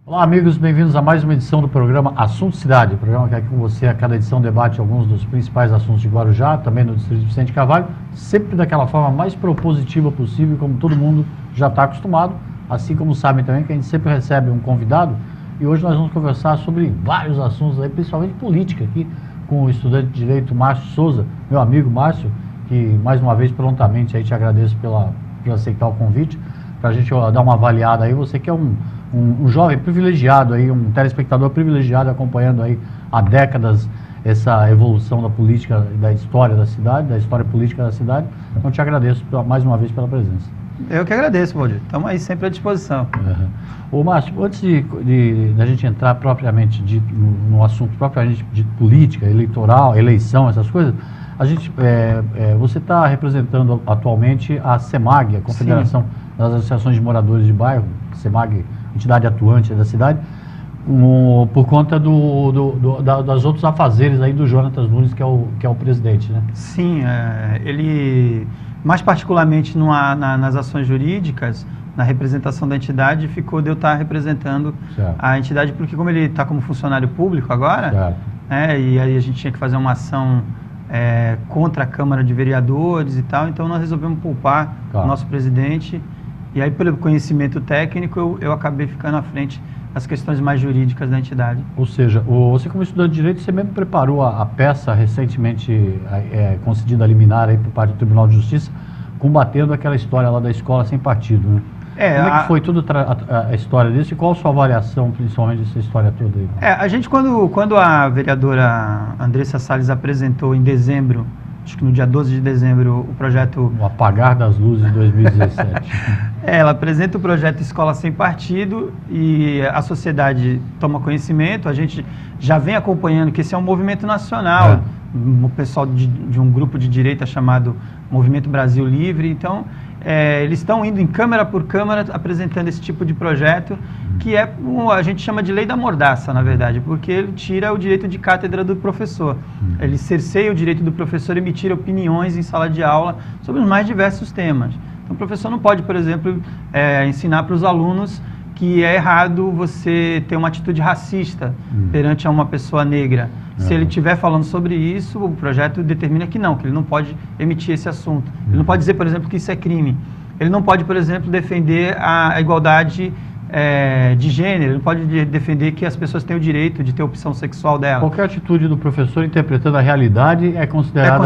Olá, amigos, bem-vindos a mais uma edição do programa Assunto Cidade, programa que aqui com você a cada edição debate alguns dos principais assuntos de Guarujá, também no Distrito Vicente Carvalho, sempre daquela forma mais propositiva possível, como todo mundo já está acostumado, assim como sabem também que a gente sempre recebe um convidado, e hoje nós vamos conversar sobre vários assuntos, aí, principalmente política, aqui com o estudante de Direito Márcio Souza, meu amigo Márcio, que mais uma vez prontamente aí te agradeço por aceitar o convite, para a gente dar uma avaliada aí, você que é um jovem privilegiado, aí, um telespectador privilegiado acompanhando aí há décadas essa evolução da política, da história da cidade, da história política da cidade. Então te agradeço mais uma vez pela presença. Eu que agradeço, Valdir. Estamos aí sempre à disposição. Ô Márcio, antes da gente entrar propriamente no assunto propriamente de política, eleitoral, eleição, essas coisas, a gente, você está representando atualmente a CEMAG, a Confederação Sim. das Associações de Moradores de Bairro, CEMAG, entidade atuante da cidade, por conta das outros afazeres aí do Jonatas Nunes, que é o presidente, né? Sim, ele, mais particularmente nas ações jurídicas, na representação da entidade, ficou de eu estar representando a entidade, porque como ele está como funcionário público agora, e aí a gente tinha que fazer uma ação contra a Câmara de Vereadores e tal, então nós resolvemos poupar o nosso presidente. E aí, pelo conhecimento técnico, eu acabei ficando à frente das questões mais jurídicas da entidade. Ou seja, você como estudante de Direito, você mesmo preparou a peça recentemente concedida a liminar aí por parte do Tribunal de Justiça, combatendo aquela história lá da escola sem partido, né? Como é que foi toda a história disso e qual a sua avaliação, principalmente, dessa história toda aí? A gente, quando a vereadora Andressa Salles apresentou em dezembro, acho que no dia 12 de dezembro, o projeto... O apagar das luzes de 2017. Ela apresenta o projeto Escola Sem Partido e a sociedade toma conhecimento, a gente já vem acompanhando que esse é um movimento nacional, o pessoal de um grupo de direita chamado Movimento Brasil Livre, então eles estão indo em Câmara por Câmara apresentando esse tipo de projeto, que a gente chama de lei da mordaça, na verdade, porque ele tira o direito de cátedra do professor. Ele cerceia o direito do professor emitir opiniões em sala de aula sobre os mais diversos temas. Então, o professor não pode, por exemplo, ensinar para os alunos que é errado você ter uma atitude racista perante a uma pessoa negra. Se ele estiver falando sobre isso, o projeto determina que ele não pode emitir esse assunto. Ele não pode dizer, por exemplo, que isso é crime. Ele não pode, por exemplo, defender a igualdade de gênero, ele não pode defender que as pessoas têm o direito de ter opção sexual dela. Qualquer atitude do professor interpretando a realidade é considerado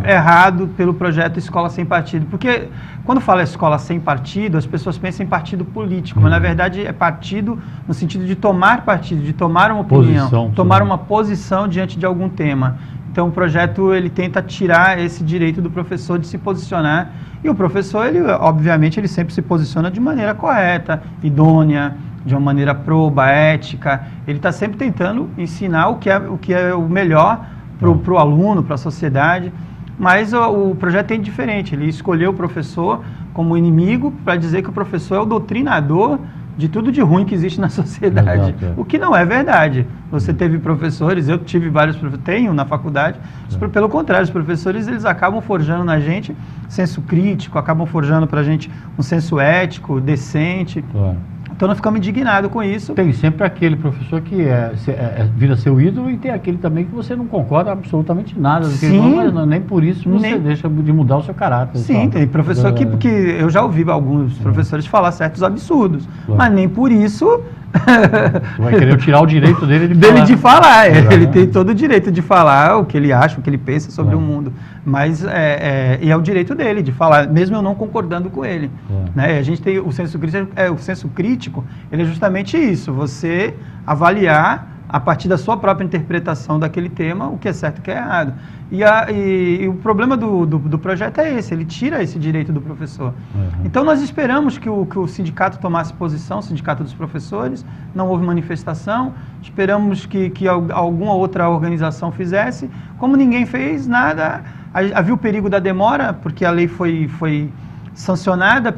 errado pelo projeto Escola Sem Partido. Porque quando fala escola sem partido, as pessoas pensam em partido político, mas na verdade é partido no sentido de tomar partido, de tomar uma opinião, tomar uma posição diante de algum tema. Então, o projeto ele tenta tirar esse direito do professor de se posicionar. E o professor, obviamente, ele sempre se posiciona de maneira correta, idônea, de uma maneira proba, ética. Ele está sempre tentando ensinar o que é o melhor para o aluno, para a sociedade. Mas o projeto é diferente. Ele escolheu o professor como inimigo para dizer que o professor é o doutrinador de tudo de ruim que existe na sociedade. Exato, o que não é verdade. Você teve professores, eu tive vários professores, tenho na faculdade, pelo contrário, os professores eles acabam forjando na gente senso crítico, acabam forjando para a gente um senso ético, decente. Então nós ficamos indignados com isso. Tem sempre aquele professor que vira seu ídolo e tem aquele também que você não concorda absolutamente nada do que ele fala, mas nem por isso você deixa de mudar o seu caráter. Sim, tem professor que eu já ouvi alguns professores falar certos absurdos, mas nem por isso... Você vai querer tirar o direito dele de falar. Ele tem todo o direito de falar o que ele acha, o que ele pensa sobre o mundo. Mas e é o direito dele de falar, mesmo eu não concordando com ele. Né? A gente tem o senso crítico, ele é justamente isso, você avaliar a partir da sua própria interpretação daquele tema, o que é certo e o que é errado. E o problema do projeto é esse, ele tira esse direito do professor. Então nós esperamos que o sindicato tomasse posição, o sindicato dos professores, não houve manifestação, esperamos que alguma outra organização fizesse, como ninguém fez nada, havia o perigo da demora, porque a lei foi sancionada,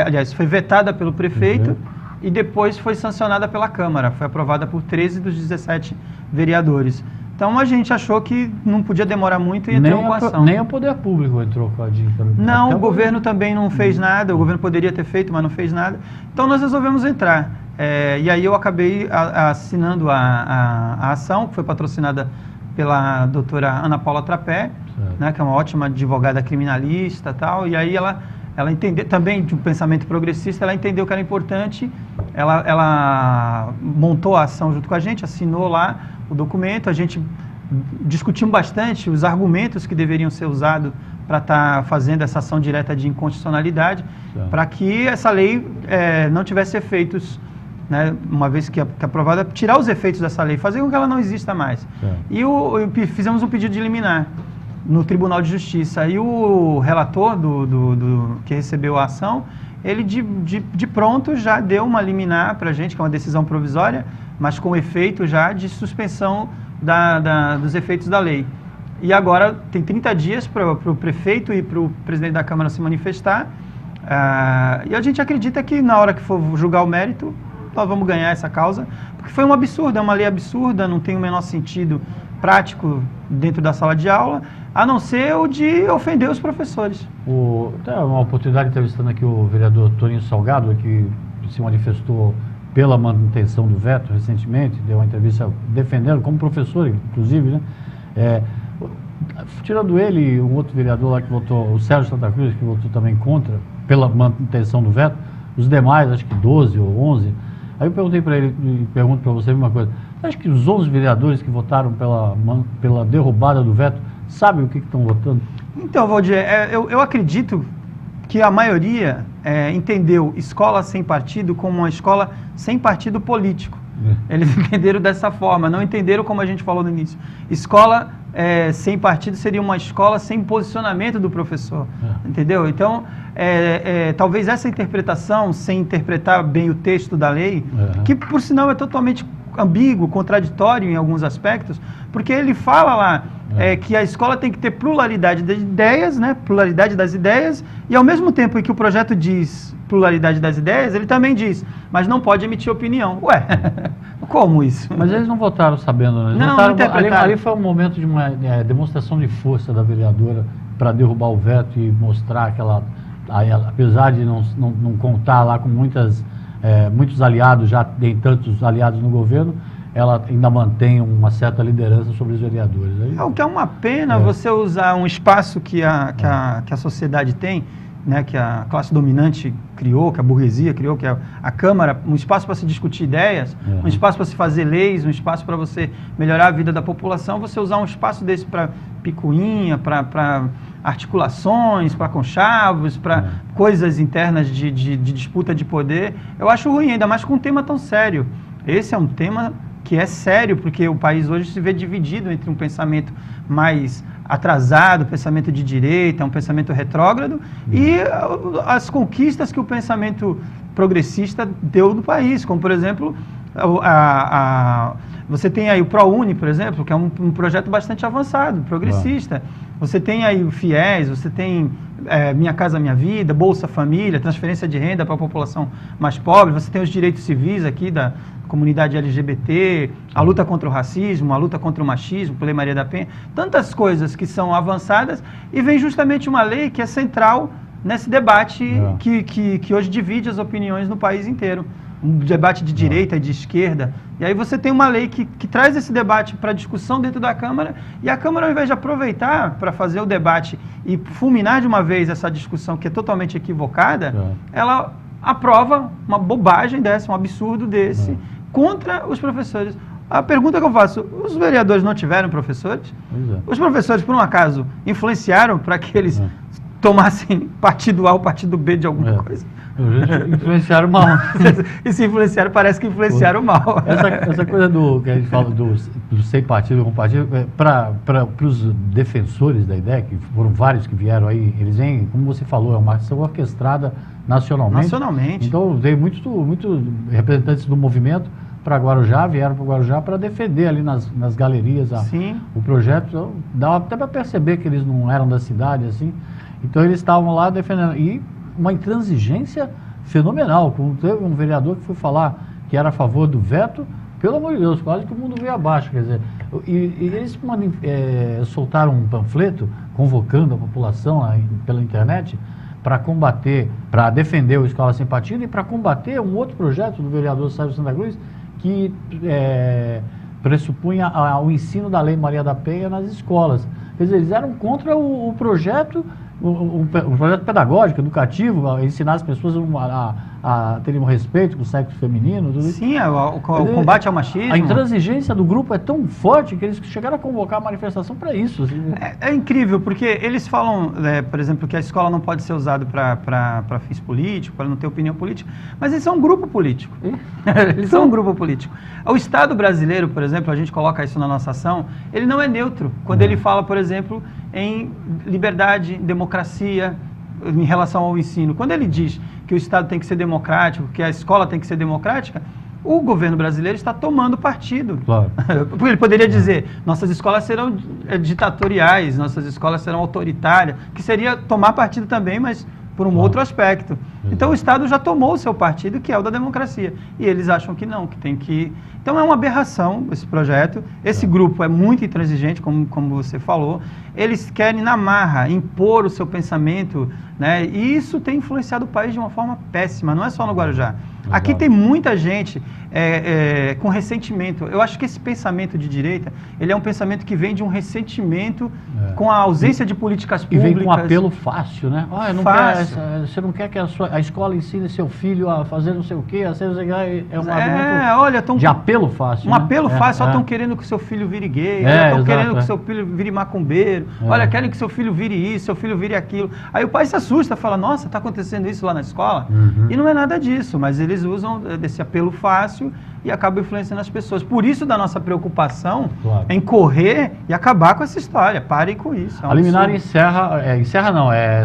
aliás, foi vetada pelo prefeito, e depois foi sancionada pela Câmara, foi aprovada por 13 dos 17 vereadores. Então a gente achou que não podia demorar muito e entrou com a ação. Nem o poder público entrou com a dica. Não, o governo também não fez nada, o governo poderia ter feito, mas não fez nada. Então nós resolvemos entrar. E aí eu acabei assinando a ação, que foi patrocinada pela doutora Ana Paula Trapé, né, que é uma ótima advogada criminalista e tal, e aí ela entendeu também de um pensamento progressista, ela entendeu que era importante, ela montou a ação junto com a gente, assinou lá o documento, a gente discutimos bastante os argumentos que deveriam ser usados para estar fazendo essa ação direta de inconstitucionalidade, para que essa lei não tivesse efeitos, né, uma vez que aprovada, tirar os efeitos dessa lei, fazer com que ela não exista mais. E fizemos um pedido de liminar no Tribunal de Justiça. E o relator que recebeu a ação, ele de pronto já deu uma liminar para a gente, que é uma decisão provisória, mas com efeito já de suspensão dos efeitos da lei. E agora tem 30 dias para o prefeito e para o presidente da Câmara se manifestar. E a gente acredita que na hora que for julgar o mérito, nós vamos ganhar essa causa, porque foi um absurdo, é uma lei absurda, não tem o menor sentido prático dentro da sala de aula, a não ser o de ofender os professores. Tem uma oportunidade entrevistando aqui o vereador Toninho Salgado, que se manifestou pela manutenção do veto recentemente, deu uma entrevista defendendo, como professor, inclusive, né? Tirando ele, um outro vereador lá que votou, o Sérgio Santa Cruz, que votou também contra, pela manutenção do veto, os demais, acho que 12 ou 11, aí eu perguntei para ele, e pergunto para você uma coisa, você acha que os 11 vereadores que votaram pela derrubada do veto sabem o que estão votando? Então, Valdir, eu acredito que a maioria entendeu escola sem partido como uma escola sem partido político. Eles entenderam dessa forma, não entenderam como a gente falou no início. Escola sem partido seria uma escola sem posicionamento do professor, entendeu? Então, talvez essa interpretação, sem interpretar bem o texto da lei, que por sinal é totalmente ambíguo, contraditório em alguns aspectos, porque ele fala lá que a escola tem que ter pluralidade das ideias, né? Pluralidade das ideias, e ao mesmo tempo em que o projeto diz pluralidade das ideias, ele também diz, mas não pode emitir opinião. Ué, como isso? Mas eles não votaram sabendo, né? Não interpretaram. Ali foi um momento de uma demonstração de força da vereadora para derrubar o veto e mostrar aquela... apesar de não contar lá com muitos aliados, já tem tantos aliados no governo, ela ainda mantém uma certa liderança sobre os vereadores. O que é uma pena você usar um espaço que a sociedade tem, né, que a classe dominante criou, que a burguesia criou, que é a Câmara, um espaço para se discutir ideias, um espaço para se fazer leis, um espaço para você melhorar a vida da população, você usar um espaço desse para picuinha, para articulações, para conchavos, para coisas internas de disputa de poder, eu acho ruim, ainda mais com um tema tão sério. Esse é um tema que é sério, porque o país hoje se vê dividido entre um pensamento mais atrasado, pensamento de direita, um pensamento retrógrado, e as conquistas que o pensamento progressista deu no país, como, por exemplo, você tem aí o ProUni, por exemplo, que é um projeto bastante avançado, progressista. Você tem aí o FIES, você tem Minha Casa Minha Vida, Bolsa Família, transferência de renda para a população mais pobre, você tem os direitos civis aqui da comunidade LGBT, a luta contra o racismo, a luta contra o machismo, Lei Maria da Penha, tantas coisas que são avançadas, e vem justamente uma lei que é central nesse debate que hoje divide as opiniões no país inteiro. Um debate de direita e de esquerda. E aí você tem uma lei que traz esse debate para discussão dentro da Câmara, e a Câmara, ao invés de aproveitar para fazer o debate e fulminar de uma vez essa discussão que é totalmente equivocada, ela aprova uma bobagem dessa, um absurdo desse, contra os professores. A pergunta que eu faço, os vereadores não tiveram professores? Os professores, por um acaso, influenciaram para que eles tomassem partido A ou partido B de alguma coisa? Influenciaram mal. E se influenciaram, parece que influenciaram mal. Essa coisa que a gente fala do sem partido com partido, para os defensores da ideia, que foram vários que vieram aí, eles vêm, como você falou, é uma ação orquestrada nacionalmente. Então, veio muitos representantes do movimento para Guarujá, vieram para Guarujá para defender ali nas galerias o projeto. Então, dava até para perceber que eles não eram da cidade, assim. Então, eles estavam lá defendendo. E uma intransigência fenomenal. Teve um vereador que foi falar que era a favor do veto, pelo amor de Deus, quase que o mundo veio abaixo. Quer dizer, e eles soltaram um panfleto convocando a população pela internet para combater, para defender o Escola Sem Partido e para combater um outro projeto do vereador Sérgio Santa Cruz que pressupunha o ensino da Lei Maria da Penha nas escolas. Quer dizer, eles eram contra o projeto, o projeto pedagógico, educativo, ensinar as pessoas a terem um respeito com o sexo feminino. Tudo isso. Sim, o combate ao machismo. A intransigência do grupo é tão forte que eles chegaram a convocar a manifestação para isso. Assim. É incrível, porque eles falam, por exemplo, que a escola não pode ser usada para fins políticos, para não ter opinião política, mas eles são um grupo político. Eles são um grupo político. O Estado brasileiro, por exemplo, a gente coloca isso na nossa ação, ele não é neutro. Quando ele fala, por exemplo, em liberdade, democracia, em relação ao ensino. Quando ele diz que o Estado tem que ser democrático, que a escola tem que ser democrática, o governo brasileiro está tomando partido. Claro. Porque ele poderia dizer, nossas escolas serão ditatoriais, nossas escolas serão autoritárias, que seria tomar partido também, mas por um outro aspecto. Então o Estado já tomou o seu partido, que é o da democracia. E eles acham que não, que tem que... Então é uma aberração esse projeto. Esse grupo é muito intransigente, como você falou. Eles querem, na marra, impor o seu pensamento, né? E isso tem influenciado o país de uma forma péssima, não é só no Guarujá. Aqui tem muita gente com ressentimento. Eu acho que esse pensamento de direita, ele é um pensamento que vem de um ressentimento com a ausência de políticas públicas. E vem com um apelo fácil, né? Você não quer que a escola ensine seu filho a fazer não sei o quê, a ser um argumento de apelo fácil. Um apelo fácil, estão querendo que seu filho vire gay, estão querendo que seu filho vire macumbeiro, olha, querem que seu filho vire isso, seu filho vire aquilo. Aí o pai se assusta, fala, nossa, está acontecendo isso lá na escola? E não é nada disso, mas eles usam desse apelo fácil e acabam influenciando as pessoas. Por isso da nossa preocupação em correr e acabar com essa história. Parem com isso. A liminar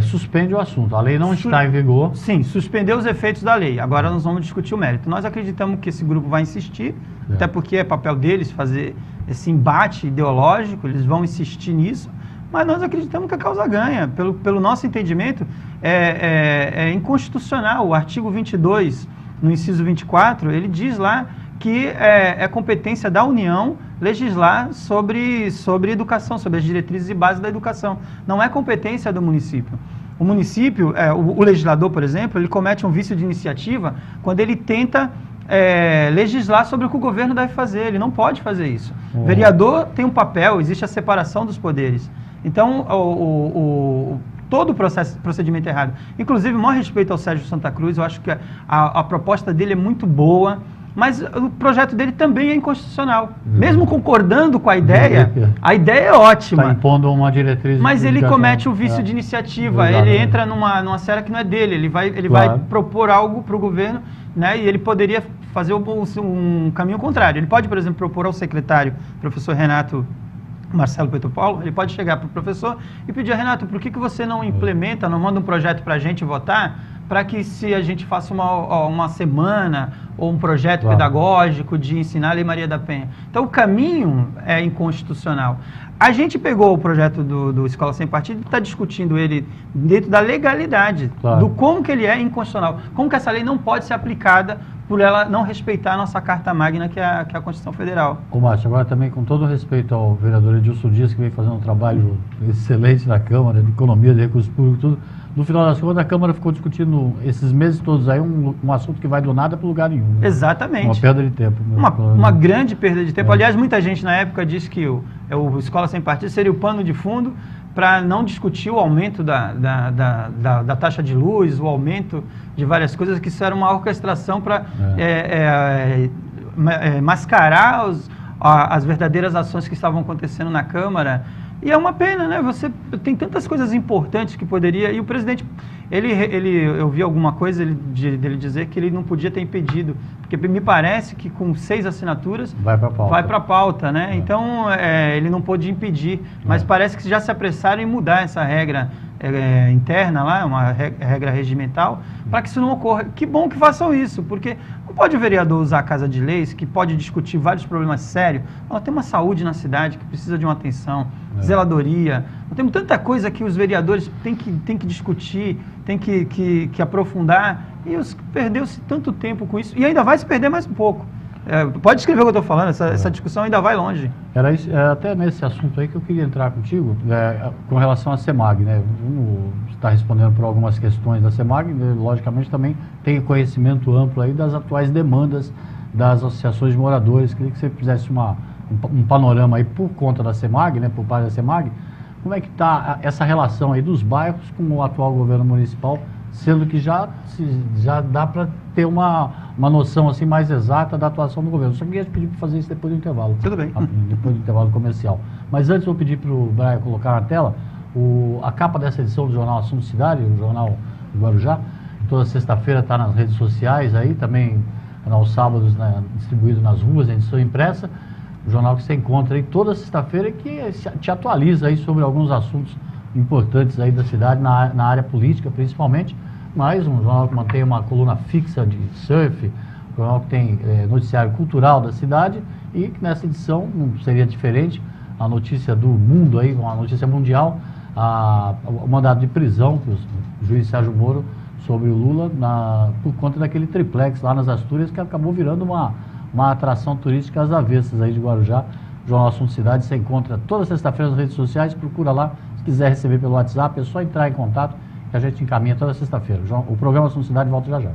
suspende o assunto. A lei não está em vigor. Sim, suspendeu os efeitos da lei. Agora nós vamos discutir o mérito. Nós acreditamos que esse grupo vai insistir, até porque é papel deles fazer esse embate ideológico, eles vão insistir nisso, mas nós acreditamos que a causa ganha. Pelo nosso entendimento, é inconstitucional. O artigo 22, no inciso 24, ele diz lá que é competência da União legislar sobre educação, sobre as diretrizes e bases da educação. Não é competência do município. O município, o legislador, por exemplo, ele comete um vício de iniciativa quando ele tenta legislar sobre o que o governo deve fazer. Ele não pode fazer isso. O vereador tem um papel, existe a separação dos poderes. Então, todo o procedimento é errado. Inclusive, o maior respeito ao Sérgio Santa Cruz, eu acho que a proposta dele é muito boa, mas o projeto dele também é inconstitucional. Mesmo concordando com a ideia é ótima. Está impondo uma diretriz. Mas ele comete o vício de iniciativa, ele entra numa seara que não é dele, ele vai propor algo para o governo, né, e ele poderia fazer um caminho contrário. Ele pode, por exemplo, propor ao secretário, professor Renato Marcelo Petropaulo, ele pode chegar para o professor e pedir, Renato, por que você não implementa, não manda um projeto para a gente votar, para que se a gente faça uma semana ou um projeto pedagógico de ensinar a Lei Maria da Penha. Então o caminho é inconstitucional. A gente pegou o projeto do Escola Sem Partido e está discutindo ele dentro da legalidade, do como que ele é inconstitucional, como que essa lei não pode ser aplicada por ela não respeitar a nossa Carta Magna, que é a Constituição Federal. Ô Márcio, agora também com todo respeito ao vereador Edilson Dias, que vem fazendo um trabalho excelente na Câmara, de Economia, de Recursos Públicos, tudo, no final das contas a Câmara ficou discutindo esses meses todos aí um assunto que vai do nada para lugar nenhum. Né? Exatamente. Uma perda de tempo. Uma grande perda de tempo. Aliás, muita gente na época disse que o Escola Sem Partido seria o pano de fundo para não discutir o aumento da taxa de luz, o aumento de várias coisas, que isso era uma orquestração para mascarar as verdadeiras ações que estavam acontecendo na Câmara. E é uma pena, né? Você tem tantas coisas importantes que poderia... E o presidente, eu vi alguma coisa dele dizer que ele não podia ter impedido, porque me parece que com 6 assinaturas vai para a pauta, né? Então, ele não pôde impedir, mas parece que já se apressaram em mudar essa regra interna lá, uma regra regimental, para que isso não ocorra. Que bom que façam isso, porque não pode o vereador usar a Casa de Leis, que pode discutir vários problemas sérios. Nós temos uma saúde na cidade que precisa de uma atenção, zeladoria. Nós temos tanta coisa que os vereadores têm que discutir, têm que aprofundar, e perdeu-se tanto tempo com isso, e ainda vai se perder mais um pouco. Pode escrever o que eu estou falando, essa discussão ainda vai longe. Era isso, até nesse assunto aí que eu queria entrar contigo, com relação à CEMAG, né? Você está respondendo por algumas questões da CEMAG, logicamente também tem conhecimento amplo aí das atuais demandas das associações de moradores. Queria que você fizesse um panorama aí por conta da CEMAG, né? Por parte da CEMAG, como é que está essa relação aí dos bairros com o atual governo municipal, sendo que já dá para ter uma noção assim mais exata da atuação do governo. Só queria te pedir para fazer isso depois do intervalo. Tudo bem. Depois do intervalo comercial. Mas antes eu vou pedir para o Brian colocar na tela a capa dessa edição do Jornal Assunto Cidade, o Jornal do Guarujá. Toda sexta-feira está nas redes sociais aí, também aos sábados, né, distribuído nas ruas, em edição impressa. O jornal que você encontra aí toda sexta-feira e que te atualiza aí sobre alguns assuntos importantes aí da cidade, na área política principalmente, mas um jornal que mantém uma coluna fixa de surf, um jornal que tem noticiário cultural da cidade e que nessa edição não seria diferente, a notícia do mundo aí, uma notícia mundial, o mandado de prisão que o juiz Sérgio Moro sobre o Lula por conta daquele triplex lá nas Astúrias que acabou virando uma atração turística às avessas aí de Guarujá. O Jornal Assunto Cidade você encontra toda sexta-feira nas redes sociais, procura lá. Se quiser receber pelo WhatsApp, é só entrar em contato que a gente encaminha toda sexta-feira. O programa Assunto Cidade volta já já.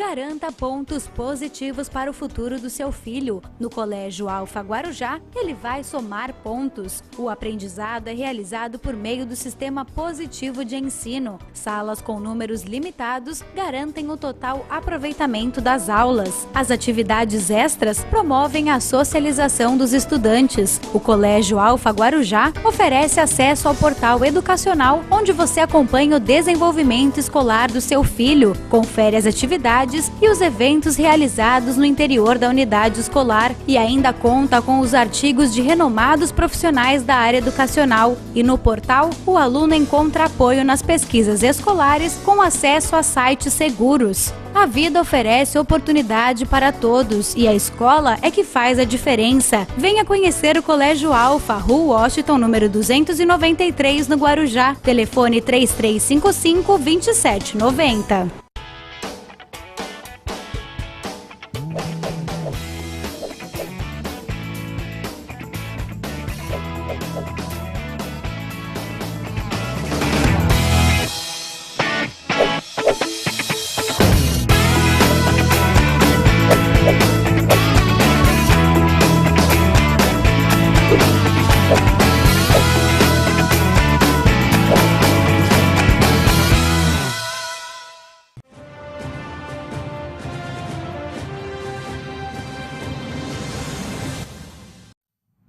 Garanta pontos positivos para o futuro do seu filho. No Colégio Alfa Guarujá, ele vai somar pontos. O aprendizado é realizado por meio do sistema positivo de ensino. Salas com números limitados garantem o total aproveitamento das aulas. As atividades extras promovem a socialização dos estudantes. O Colégio Alfa Guarujá oferece acesso ao portal educacional, onde você acompanha o desenvolvimento escolar do seu filho, confere as atividades e os eventos realizados no interior da unidade escolar e ainda conta com os artigos de renomados profissionais da área educacional. E no portal, o aluno encontra apoio nas pesquisas escolares com acesso a sites seguros. A vida oferece oportunidade para todos e a escola é que faz a diferença. Venha conhecer o Colégio Alfa, Rua Washington, número 293, no Guarujá. Telefone 3355-2790.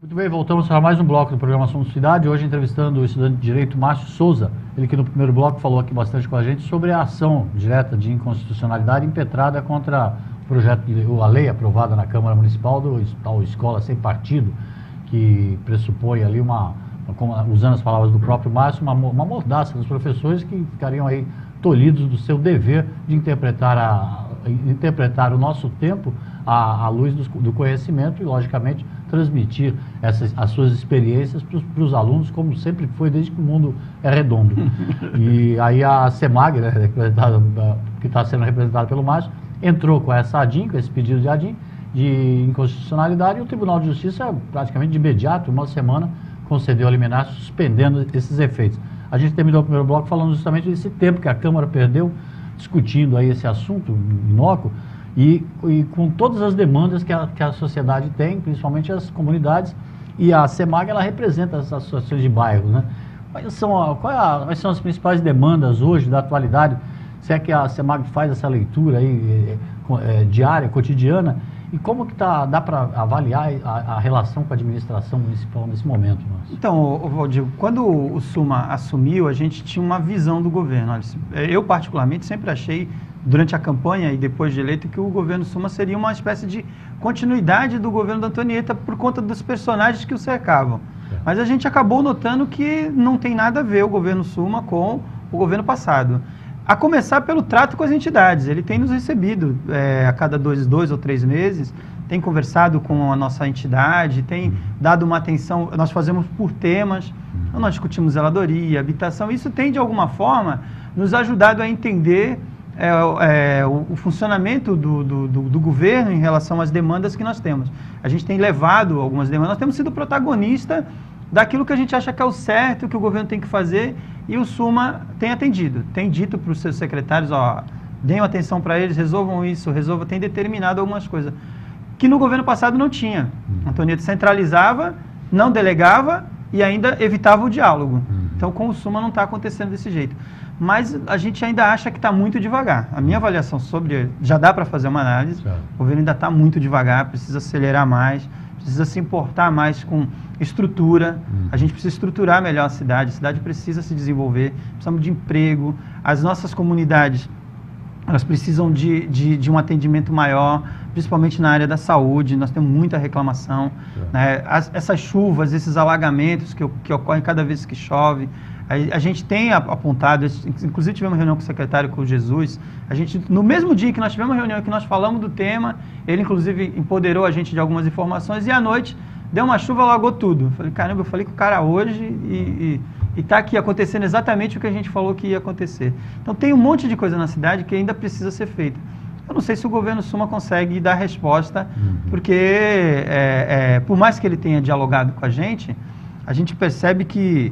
Muito bem, voltamos para mais um bloco do programa Assunto Cidade, hoje entrevistando o estudante de Direito Márcio Souza, ele que no primeiro bloco falou aqui bastante com a gente sobre a ação direta de inconstitucionalidade impetrada contra o projeto, a lei aprovada na Câmara Municipal do tal Escola Sem Partido, que pressupõe ali usando as palavras do próprio Márcio, uma mordaça dos professores que ficariam aí tolhidos do seu dever de interpretar o nosso tempo à luz do conhecimento e, logicamente, transmitir as suas experiências para os alunos, como sempre foi, desde que o mundo é redondo. E aí a CEMAG, né, que está sendo representada pelo Márcio, entrou com essa ADIM, com esse pedido de ADIM, de inconstitucionalidade, e o Tribunal de Justiça, praticamente de imediato, uma semana, concedeu a liminar, suspendendo esses efeitos. A gente terminou o primeiro bloco falando justamente desse tempo que a Câmara perdeu, discutindo aí esse assunto inócuo, e com todas as demandas que a sociedade tem, principalmente as comunidades, e a CEMAG, ela representa as associações de bairros, né? Quais são as principais demandas hoje, da atualidade? Se é que a CEMAG faz essa leitura aí, diária, cotidiana, e como que dá para avaliar a relação com a administração municipal nesse momento? Márcio? Então, Valdir, quando o SUMA assumiu, a gente tinha uma visão do governo. Eu, particularmente, sempre achei, durante a campanha e depois de eleito, que o governo SUMA seria uma espécie de continuidade do governo da Antonieta por conta dos personagens que o cercavam. Mas a gente acabou notando que não tem nada a ver o governo SUMA com o governo passado. A começar pelo trato com as entidades. Ele tem nos recebido a cada dois ou três meses, tem conversado com a nossa entidade, tem dado uma atenção, nós fazemos por temas, então nós discutimos zeladoria, habitação, isso tem de alguma forma nos ajudado a entender o funcionamento do governo em relação às demandas que nós temos. A gente tem levado algumas demandas, nós temos sido protagonista daquilo que a gente acha que é o certo, que o governo tem que fazer, e o SUMA tem atendido, tem dito para os seus secretários, deem atenção para eles, resolvam isso, tem determinado algumas coisas, que no governo passado não tinha. Antonieta centralizava, não delegava e ainda evitava o diálogo. Então, com o SUMA não está acontecendo desse jeito. Mas a gente ainda acha que está muito devagar. A minha avaliação já dá para fazer uma análise, o governo ainda está muito devagar, precisa acelerar mais, precisa se importar mais com estrutura, a gente precisa estruturar melhor a cidade precisa se desenvolver, precisamos de emprego, as nossas comunidades, elas precisam de um atendimento maior, principalmente na área da saúde, nós temos muita reclamação, né? Essas chuvas, esses alagamentos que ocorrem cada vez que chove, a gente tem apontado, inclusive tivemos uma reunião com o secretário, com o Jesus, no mesmo dia que nós tivemos uma reunião que nós falamos do tema, ele inclusive empoderou a gente de algumas informações, e à noite deu uma chuva, alagou tudo. Eu falei, caramba, eu falei com o cara hoje e está aqui acontecendo exatamente o que a gente falou que ia acontecer. Então tem um monte de coisa na cidade que ainda precisa ser feita. Eu não sei se o governo SUMA consegue dar resposta, porque por mais que ele tenha dialogado com a gente percebe que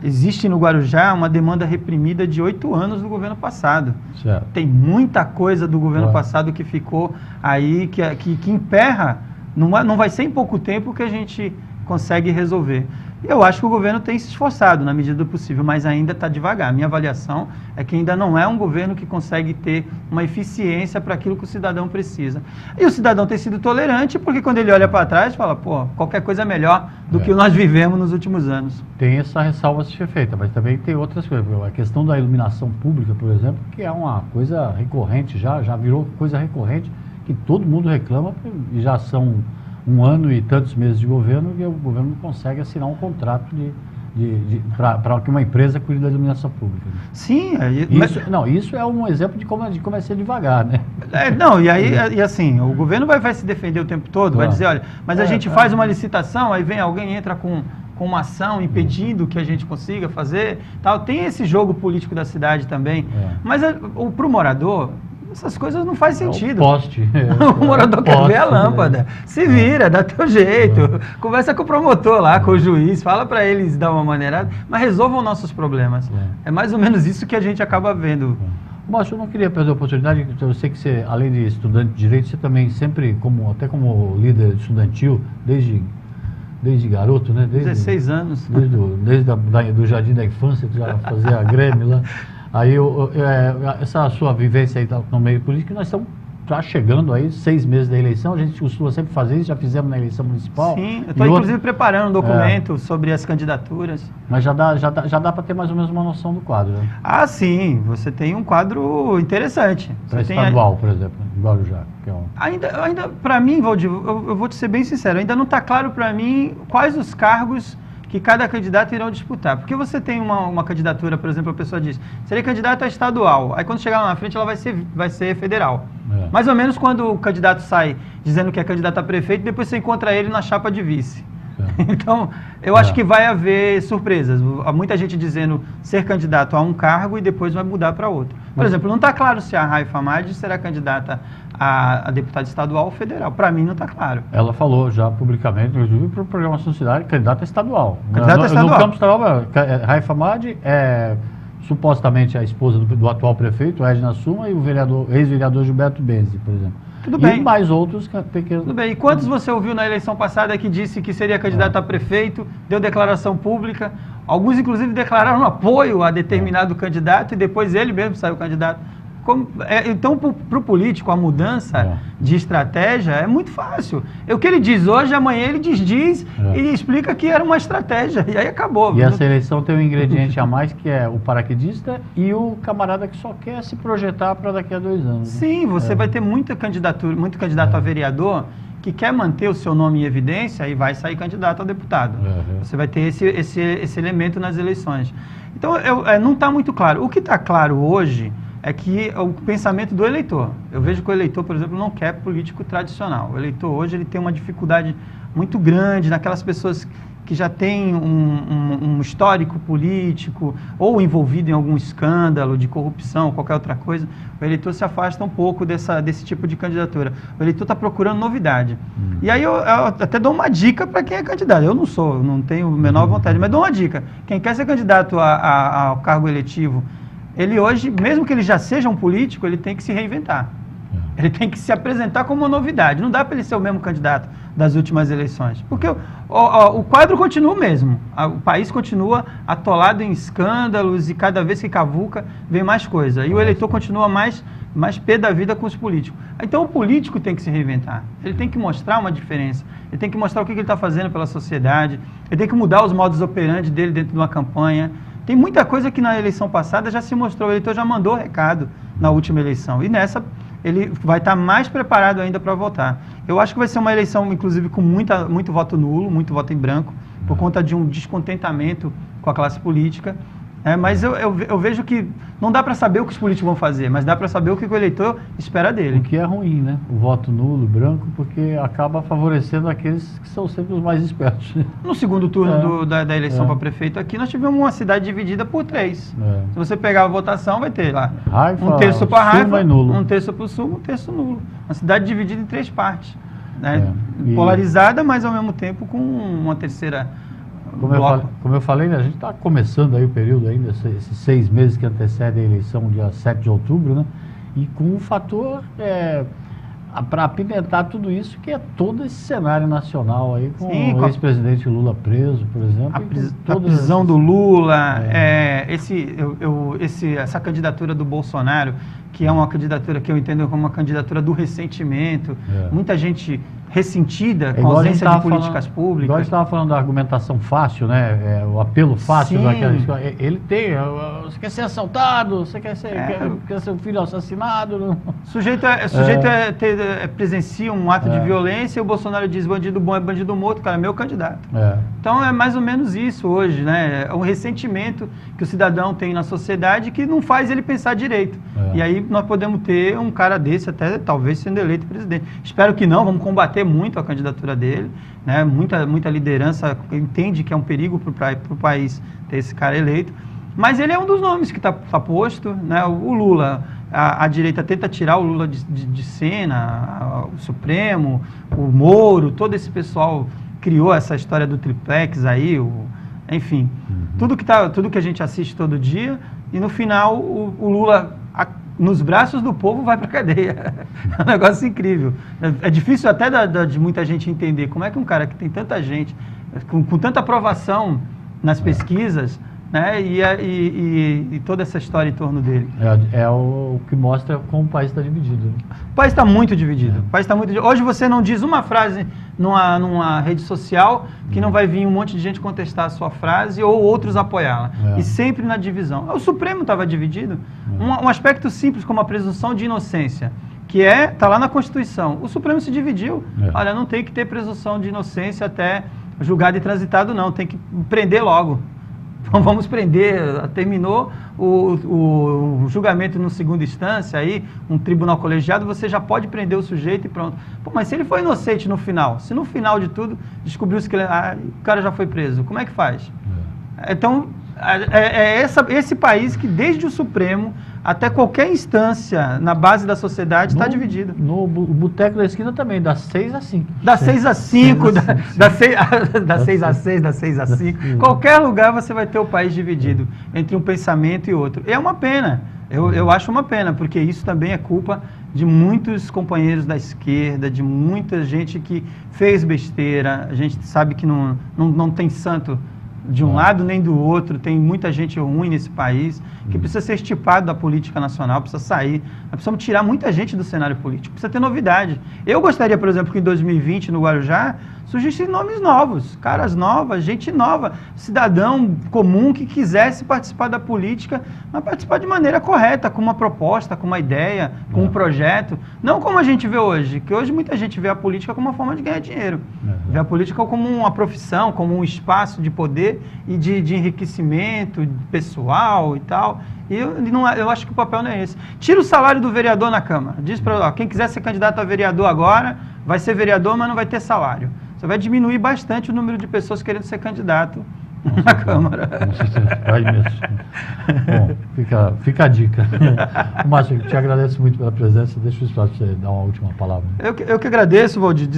existe no Guarujá uma demanda reprimida de 8 anos do governo passado. Certo. Tem muita coisa do governo passado que ficou aí, que emperra, não vai ser em pouco tempo que a gente consegue resolver. Eu acho que o governo tem se esforçado na medida do possível, mas ainda está devagar. A minha avaliação é que ainda não é um governo que consegue ter uma eficiência para aquilo que o cidadão precisa. E o cidadão tem sido tolerante, porque quando ele olha para trás, fala, pô, qualquer coisa é melhor do que nós vivemos nos últimos anos. Tem essa ressalva a ser feita, mas também tem outras coisas. A questão da iluminação pública, por exemplo, que é uma coisa recorrente, já virou coisa recorrente, que todo mundo reclama, e já são 1 ano e tantos meses de governo, e o governo não consegue assinar um contrato para que uma empresa cuide da iluminação pública. Né? Sim. Isso é um exemplo de como é ser devagar, né? E assim, o governo vai se defender o tempo todo, vai dizer, olha, mas a gente faz uma licitação, aí vem alguém, entra com uma ação impedindo que a gente consiga fazer, tal. Tem esse jogo político da cidade também, mas para o morador, essas coisas não faz sentido. O morador quer ver a lâmpada. Se vira, dá teu jeito. Conversa com o promotor lá, com o juiz, fala para eles dar uma maneirada, mas resolvam nossos problemas. É mais ou menos isso que a gente acaba vendo. Mas eu não queria perder a oportunidade, eu sei que você, além de estudante de direito, você também sempre, até como líder estudantil, desde garoto, né? 16 anos. Desde do jardim da infância, que já fazia a Grêmio lá. Aí, essa sua vivência aí no meio político, nós estamos já chegando aí, 6 meses da eleição, a gente costuma sempre fazer isso, já fizemos na eleição municipal. Sim, eu estou inclusive preparando um documento sobre as candidaturas. Mas já dá para ter mais ou menos uma noção do quadro, né? Ah, sim, você tem um quadro interessante. Para estadual, por exemplo, em Guarujá. Que é Ainda para mim, Valdir, eu vou te ser bem sincero, ainda não está claro para mim quais os cargos que cada candidato irão disputar. Porque você tem uma candidatura, por exemplo, a pessoa diz, serei candidato a estadual, aí quando chegar lá na frente ela vai ser federal. Mais ou menos quando o candidato sai dizendo que é candidato a prefeito, depois você encontra ele na chapa de vice. Então, eu acho que vai haver surpresas. Há muita gente dizendo ser candidato a um cargo e depois vai mudar para outro. Por exemplo, não está claro se a Raifa Madi será candidata a deputada estadual ou federal. Para mim não está claro. Ela falou já publicamente, inclusive para o programa Sociedade, candidata estadual. Candidata estadual. No campo estadual, Raifa Madi é supostamente a esposa do atual prefeito, Edna Suma, e o ex-vereador Gilberto Benzi, por exemplo. Tudo bem. E mais outros pequenos. Tudo bem. E quantos você ouviu na eleição passada que disse que seria candidato a prefeito, deu declaração pública? Alguns, inclusive, declararam apoio a determinado candidato e depois ele mesmo saiu candidato. Então, para o político, a mudança de estratégia é muito fácil. O que ele diz hoje, amanhã ele desdiz e explica que era uma estratégia. E aí acabou. E essa eleição tem um ingrediente a mais, que é o paraquedista e o camarada que só quer se projetar para daqui a 2 anos. Sim, você vai ter muito candidato a vereador que quer manter o seu nome em evidência e vai sair candidato a deputado. Você vai ter esse elemento nas eleições. Então, não está muito claro. O que está claro hoje é que o pensamento do eleitor. Eu vejo que o eleitor, por exemplo, não quer político tradicional. O eleitor hoje ele tem uma dificuldade muito grande naquelas pessoas que já têm um histórico político ou envolvido em algum escândalo de corrupção, qualquer outra coisa. O eleitor se afasta um pouco desse tipo de candidatura. O eleitor está procurando novidade. E aí eu até dou uma dica para quem é candidato. Eu não tenho a menor vontade, mas dou uma dica. Quem quer ser candidato ao cargo eletivo, ele hoje, mesmo que ele já seja um político, ele tem que se reinventar. Ele tem que se apresentar como uma novidade. Não dá para ele ser o mesmo candidato das últimas eleições. Porque o quadro continua o mesmo. O país continua atolado em escândalos e cada vez que cavuca vem mais coisa. E o eleitor continua mais pé da vida com os políticos. Então o político tem que se reinventar. Ele tem que mostrar uma diferença. Ele tem que mostrar o que ele está fazendo pela sociedade. Ele tem que mudar os modus operandi dele dentro de uma campanha. Tem muita coisa que na eleição passada já se mostrou. O eleitor já mandou recado na última eleição. E nessa ele vai estar mais preparado ainda para votar. Eu acho que vai ser uma eleição, inclusive, com muito voto nulo, muito voto em branco, por conta de um descontentamento com a classe política. Mas eu vejo que não dá para saber o que os políticos vão fazer, mas dá para saber o que o eleitor espera dele. O que é ruim, né? O voto nulo, branco, porque acaba favorecendo aqueles que são sempre os mais espertos. No segundo turno da eleição para prefeito aqui, nós tivemos uma cidade dividida por 3. Se você pegar a votação, vai ter lá um terço para Raifa, um terço para o Sul, um terço nulo. Uma cidade dividida em 3 partes. Né? Polarizada, mas ao mesmo tempo com uma terceira... Como eu falei, né, a gente está começando aí o período ainda, esses 6 meses que antecedem a eleição, dia 7 de outubro, né? E com um fator para apimentar tudo isso, que é todo esse cenário nacional aí, com o ex-presidente Lula preso, por exemplo. A prisão do Lula, essa candidatura do Bolsonaro, que é uma candidatura que eu entendo como uma candidatura do ressentimento. Muita gente ressentida com a ausência de políticas públicas. Igual a gente estava falando da argumentação fácil, né? O apelo fácil daquela escola. Ele tem, você quer ser assaltado, você quer ser um filho assassinado. O sujeito presencia um ato de violência e o Bolsonaro diz bandido bom é bandido morto, cara, é meu candidato. Então é mais ou menos isso hoje, né? É um ressentimento que o cidadão tem na sociedade que não faz ele pensar direito. E aí nós podemos ter um cara desse até talvez sendo eleito presidente. Espero que não, vamos combater muito a candidatura dele, né? Muita liderança entende que é um perigo para o país ter esse cara eleito, mas ele é um dos nomes que está posto, né? O Lula, a direita tenta tirar o Lula de cena, o Supremo, o Moro, todo esse pessoal criou essa história do triplex aí, enfim, tudo que a gente assiste todo dia, e no final o Lula nos braços do povo vai para a cadeia. É um negócio incrível. É difícil até de muita gente entender como é que um cara que tem tanta gente, com tanta aprovação nas pesquisas, né, e toda essa história em torno dele. É o que mostra como o país está dividido. Né? O país está muito dividido. Hoje você não diz uma frase numa rede social que não vai vir um monte de gente contestar a sua frase ou outros apoiá-la. E sempre na divisão. O Supremo estava dividido. Um aspecto simples como a presunção de inocência, que está lá na Constituição. O Supremo se dividiu. Olha, não tem que ter presunção de inocência até julgado e transitado, não. Tem que prender logo. Então vamos prender, terminou o julgamento no segunda instância, aí um tribunal colegiado, você já pode prender o sujeito e pronto. Pô, mas se ele foi inocente no final, se no final de tudo descobriu-se que o cara já foi preso, como é que faz? Então, esse país que desde o Supremo até qualquer instância na base da sociedade está dividido. O boteco da esquina também, das 6 às 5. Das 6 às 5, das 6 às 6, das 6 às 5. Qualquer lugar você vai ter o país dividido entre um pensamento e outro. É uma pena, eu acho uma pena, porque isso também é culpa de muitos companheiros da esquerda, de muita gente que fez besteira. A gente sabe que não tem santo de um lado nem do outro, tem muita gente ruim nesse país, que precisa ser estipado da política nacional, precisa sair. Nós precisamos tirar muita gente do cenário político, precisa ter novidade. Eu gostaria, por exemplo, que em 2020, no Guarujá, surgissem nomes novos, caras novas, gente nova, cidadão comum que quisesse participar da política, mas participar de maneira correta, com uma proposta, com uma ideia, com um projeto, não como a gente vê hoje, que hoje muita gente vê a política como uma forma de ganhar dinheiro, vê a política como uma profissão, como um espaço de poder e de enriquecimento pessoal e tal, e eu acho que o papel não é esse. Tira o salário do vereador na Câmara, diz para quem quiser ser candidato a vereador agora, vai ser vereador, mas não vai ter salário. Você vai diminuir bastante o número de pessoas querendo ser candidato na Câmara. Com certeza, vai mesmo. Bom, fica a dica. Márcio, eu te agradeço muito pela presença. Deixa o espaço para você dar uma última palavra. Eu que agradeço, Valdir.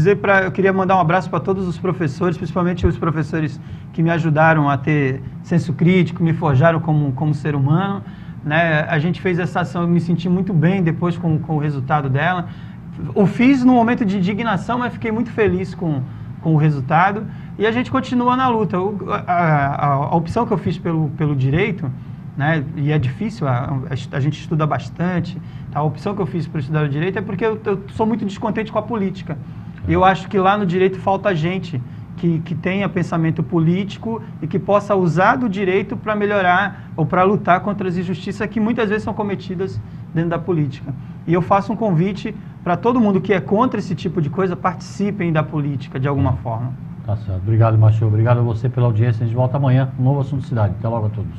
Eu queria mandar um abraço para todos os professores, principalmente os professores que me ajudaram a ter senso crítico, me forjaram como ser humano. Né? A gente fez essa ação, eu me senti muito bem depois com o resultado dela. O fiz no momento de indignação, mas fiquei muito feliz com o resultado, e a gente continua na luta. A opção que eu fiz pelo direito, né, e é difícil, a gente estuda bastante, tá? A opção que eu fiz para estudar o direito é porque eu sou muito descontente com a política. E eu acho que lá no direito falta gente que tenha pensamento político e que possa usar do direito para melhorar ou para lutar contra as injustiças que muitas vezes são cometidas dentro da política. E eu faço um convite para todo mundo que é contra esse tipo de coisa, participem da política de alguma forma. Tá certo. Obrigado, Márcio. Obrigado a você pela audiência. A gente volta amanhã com um novo Assunto Cidade. Até logo a todos.